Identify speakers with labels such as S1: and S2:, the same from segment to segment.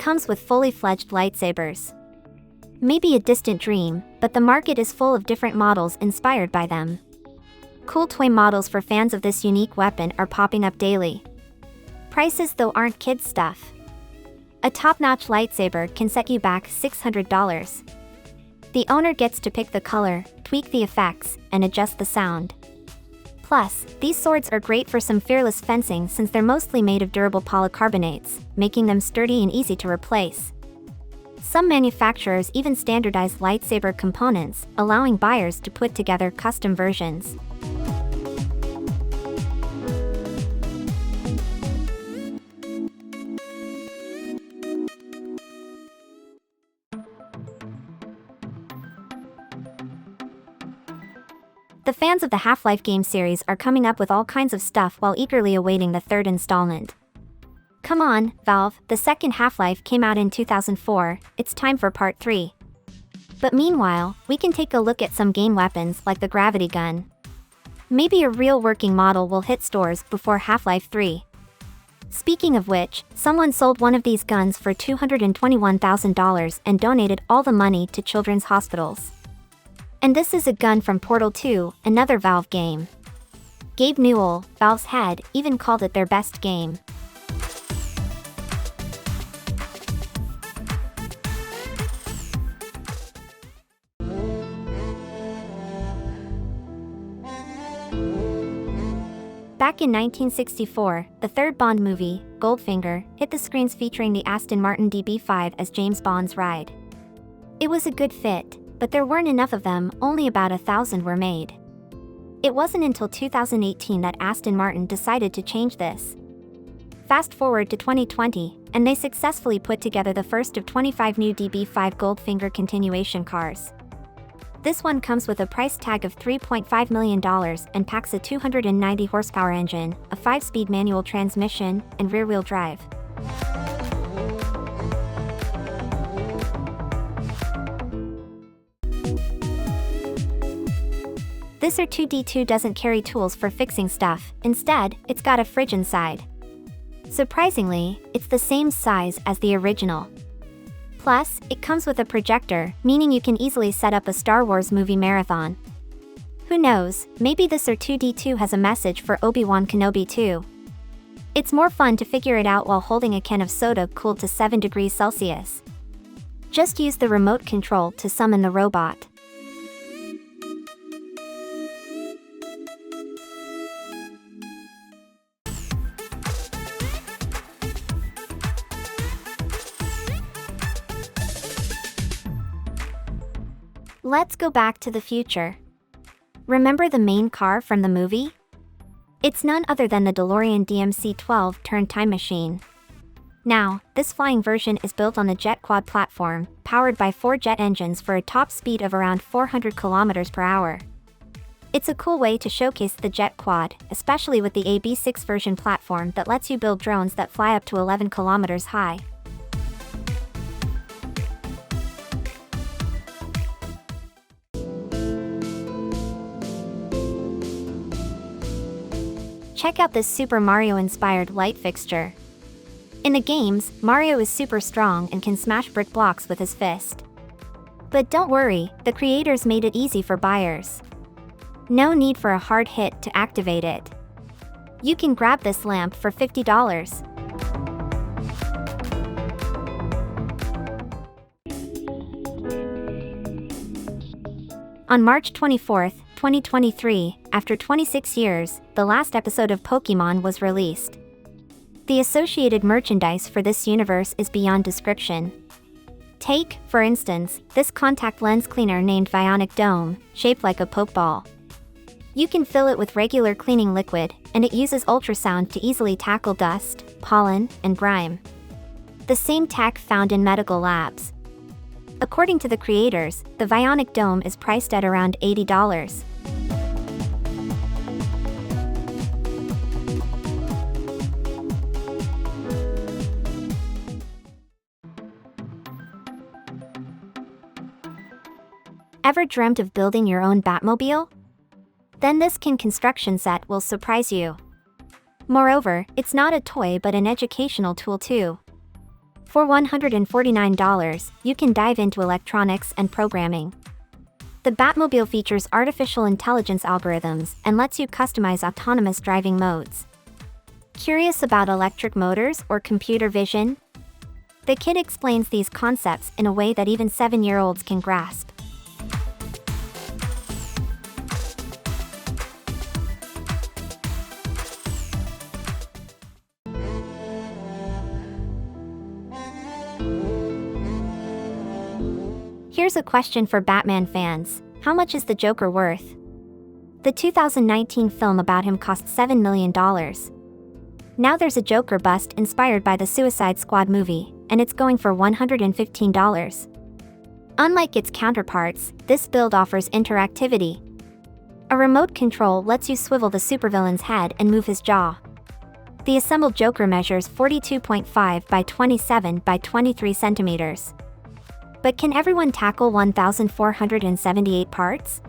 S1: comes with fully fledged lightsabers. Maybe a distant dream, but the market is full of different models inspired by them. Cool toy models for fans of this unique weapon are popping up daily. Prices though aren't kids stuff. A top-notch lightsaber can set you back $600. The owner gets to pick the color, tweak the effects, and adjust the sound. Plus, these swords are great for some fearless fencing since they're mostly made of durable polycarbonates, making them sturdy and easy to replace. Some manufacturers even standardize lightsaber components, allowing buyers to put together custom versions. The fans of the Half-Life game series are coming up with all kinds of stuff while eagerly awaiting the third installment. Come on, Valve, the second Half-Life came out in 2004, it's time for part 3. But meanwhile, we can take a look at some game weapons like the gravity gun. Maybe a real working model will hit stores before Half-Life 3. Speaking of which, someone sold one of these guns for $221,000 and donated all the money to children's hospitals. And this is a gun from Portal 2, another Valve game. Gabe Newell, Valve's head, even called it their best game. Back in 1964, the third Bond movie, Goldfinger, hit the screens featuring the Aston Martin DB5 as James Bond's ride. It was a good fit, but there weren't enough of them, only about 1,000 were made. It wasn't until 2018 that Aston Martin decided to change this. Fast forward to 2020, and they successfully put together the first of 25 new DB5 Goldfinger continuation cars. This one comes with a price tag of $3.5 million and packs a 290 horsepower engine, a 5-speed manual transmission, and rear-wheel drive. This R2-D2 doesn't carry tools for fixing stuff, instead, it's got a fridge inside. Surprisingly, it's the same size as the original. Plus, it comes with a projector, meaning you can easily set up a Star Wars movie marathon. Who knows, maybe this R2-D2 has a message for Obi-Wan Kenobi too. It's more fun to figure it out while holding a can of soda cooled to 7 degrees Celsius. Just use the remote control to summon the robot. Let's go back to the future. Remember the main car from the movie? It's none other than the DeLorean DMC-12 Time Machine. Now, this flying version is built on the Zetquad platform, powered by 4 jet engines for a top speed of around 400 km per hour. It's a cool way to showcase the Zetquad, especially with the AB6 version platform that lets you build drones that fly up to 11 km high. Check out this Super Mario-inspired light fixture. In the games, Mario is super strong and can smash brick blocks with his fist. But don't worry, the creators made it easy for buyers. No need for a hard hit to activate it. You can grab this lamp for $50. On March 24, 2023, after 26 years, the last episode of Pokémon was released. The associated merchandise for this universe is beyond description. Take, for instance, this contact lens cleaner named Visonic Dome, shaped like a Pokeball. You can fill it with regular cleaning liquid, and it uses ultrasound to easily tackle dust, pollen, and grime. The same tech found in medical labs. According to the creators, the Visonic Dome is priced at around $80. Ever dreamt of building your own Batmobile? Then this construction set will surprise you. Moreover, it's not a toy but an educational tool too. For $149, you can dive into electronics and programming. The Batmobile features artificial intelligence algorithms and lets you customize autonomous driving modes. Curious about electric motors or computer vision? The kit explains these concepts in a way that even 7-year-olds can grasp. Here's a question for Batman fans. How much is the Joker worth? The 2019 film about him cost $7 million. Now there's a Jocker Bust inspired by the Suicide Squad movie, and it's going for $115. Unlike its counterparts, this build offers interactivity. A remote control lets you swivel the supervillain's head and move his jaw. The assembled Joker measures 42.5 by 27 by 23 centimeters. But can everyone tackle 1,478 parts?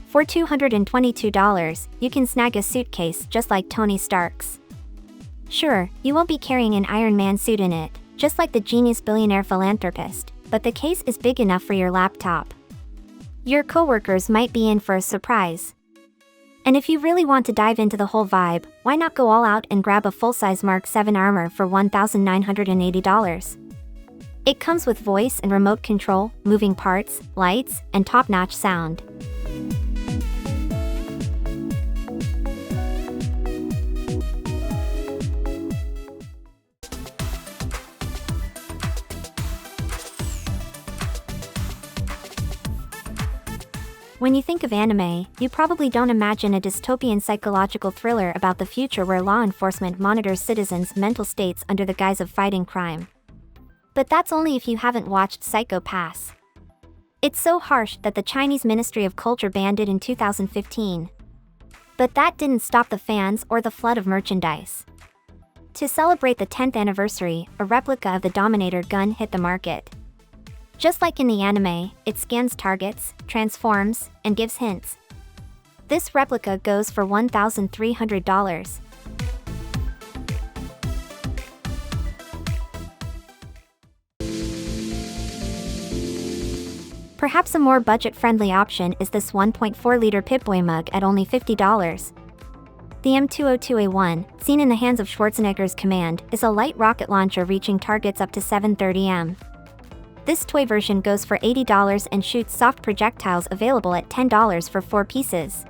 S1: For $222, you can snag a suitcase just like Tony Stark's. Sure, you won't be carrying an Iron Man suit in it, just like the genius billionaire philanthropist, but the case is big enough for your laptop. Your coworkers might be in for a surprise. And if you really want to dive into the whole vibe, why not go all out and grab a full-size Mark 7 armor for $1,980? It comes with voice and remote control, moving parts, lights, and top-notch sound. When you think of anime, you probably don't imagine a dystopian psychological thriller about the future where law enforcement monitors citizens' mental states under the guise of fighting crime. But that's only if you haven't watched Psycho Pass. It's so harsh that the Chinese Ministry of Culture banned it in 2015. But that didn't stop the fans or the flood of merchandise. To celebrate the 10th anniversary, a replica of the Dominator gun hit the market. Just like in the anime, it scans targets, transforms, and gives hints. This replica goes for $1,300. Perhaps a more budget-friendly option is this 1.4-liter Pip-Boy mug at only $50. The M202A1, seen in the hands of Schwarzenegger's command, is a light rocket launcher reaching targets up to 730 m. This toy version goes for $80 and shoots soft projectiles, available at $10 for 4 pieces.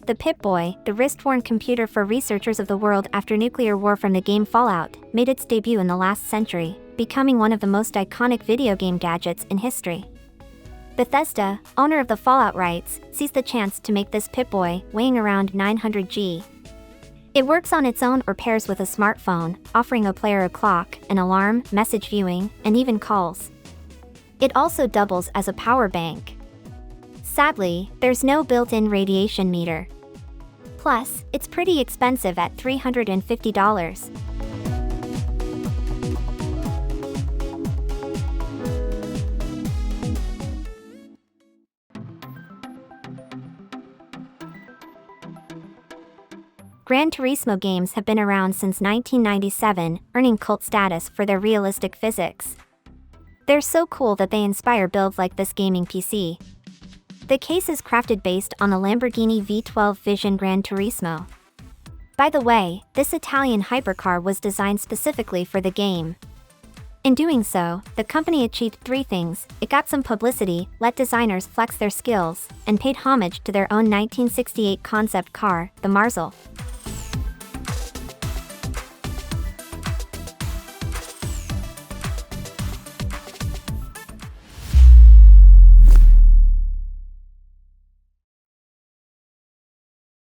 S1: The Pip-Boy, the wrist-worn computer for researchers of the world after nuclear war from the game Fallout, made its debut in the last century, becoming one of the most iconic video game gadgets in history. Bethesda, owner of the Fallout rights, sees the chance to make this Pip-Boy, weighing around 900 g. It works on its own or pairs with a smartphone, offering a player a clock, an alarm, message viewing, and even calls. It also doubles as a power bank. Sadly, there's no built-in radiation meter. Plus, it's pretty expensive at $350. Gran Turismo games have been around since 1997, earning cult status for their realistic physics. They're so cool that they inspire builds like this gaming PC. The case is crafted based on a Lamborghini V12 Vision Gran Turismo. By the way, this Italian hypercar was designed specifically for the game. In doing so, the company achieved 3 things: it got some publicity, let designers flex their skills, and paid homage to their own 1968 concept car, the Marzal.